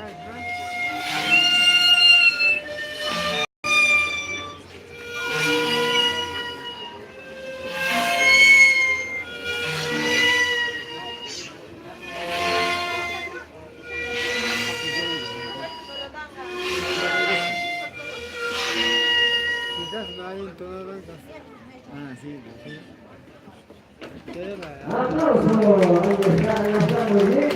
Quizás no hay en todas las casas. Ah, sí, sí. Aplauso, ahí está muy bien.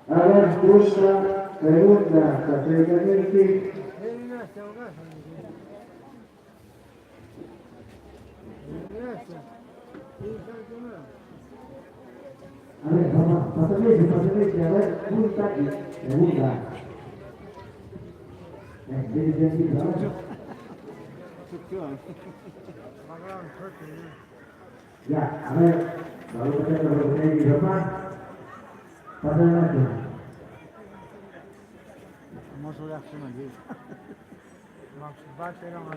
A ver, pregunta, categóricamente. A ver, papá, pásame, a ver, punta y pregunta. Ya, a ver, vamos a hacer lo que tenéis que papá. Pásame aquí. Vamos a reacción allí. Vamos a bater a la gente.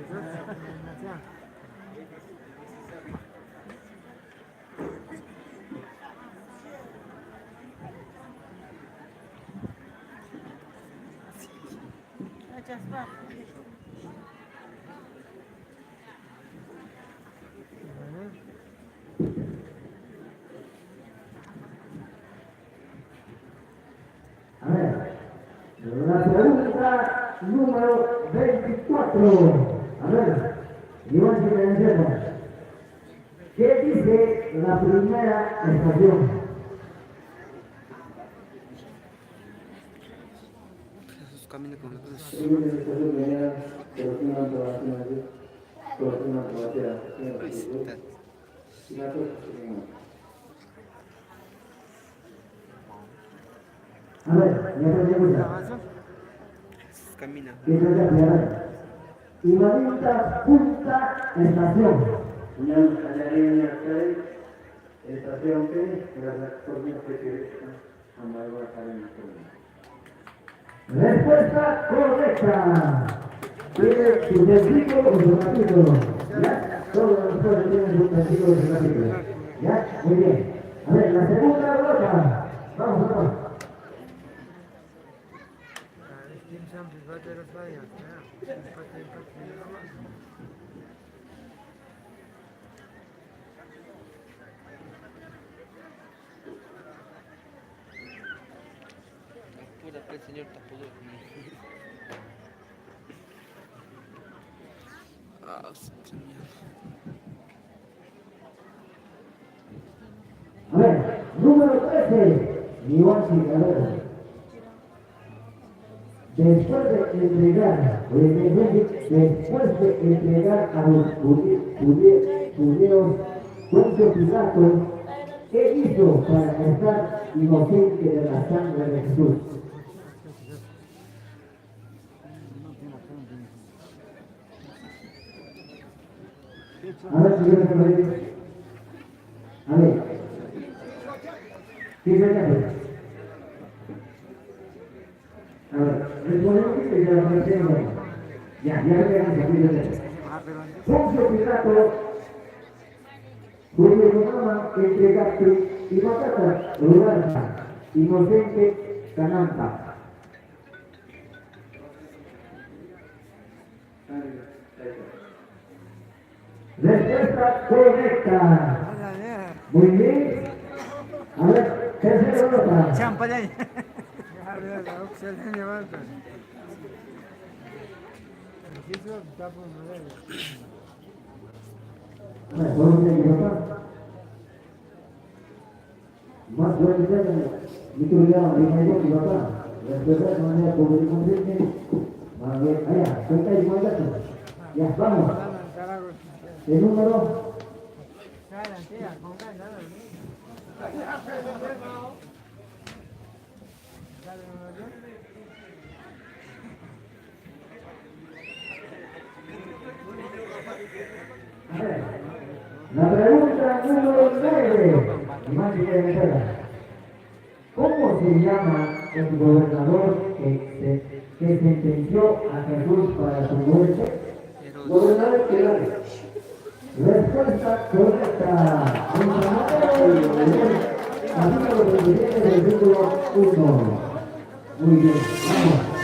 A ver, la pregunta número 24. A ver, Iván Jiménez, ¿qué dice la primera estación? Jesús camina con la cruz. Ahí está. A ver, ya pregunta. Jesús camina. ¿Qué es la primera? Ivadita Punta Estación. Señor Callarín, estación que gracias por mi preferencia. Respuesta correcta. Tiene su testículo o su capítulo. ¿Ya? Todos los respuestas tienen su testículo o su capítulo. ¿Ya? Muy bien. A ver, la segunda ronda. Vamos, vamos. El señor Tapudo. Ah, se termina. A ver, número 13, Iván Chicarero. Después de entregar, después de entregar a los judíos Poncio Pilato, ¿qué hizo para estar inocente de la sangre de Jesús? A ver, si yo me acuerdo. A ver, ¿qué se hace? A ver, respondemos que ya lo menciono. Ya veamos aquí de eso. Poncio Pilato, judío romano, entregaste y mataste Rudanza, inocente Cananta. Respuesta correcta. Muy bien. A ver, tercera nota. Champa ahí. La opción de levanta. Eso está por modelo. ¿Puedo decir mi papá? Más bueno que mi cuidado, mi papá. Después de manera pública, más bien, allá, cuenta y cuenta. Ya, vamos. El número. A ver, la pregunta número 9. Más que de ¿cómo se llama el gobernador que sentenció a Jesús para su muerte? Gobernador Pilato. Respuesta correcta. Capítulo 27, versículo 1. Muy bien, vamos.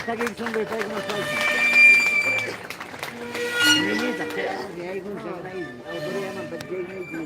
hasta que son de país como soy. Menina, que é aí com o Jair, eu vou chamar para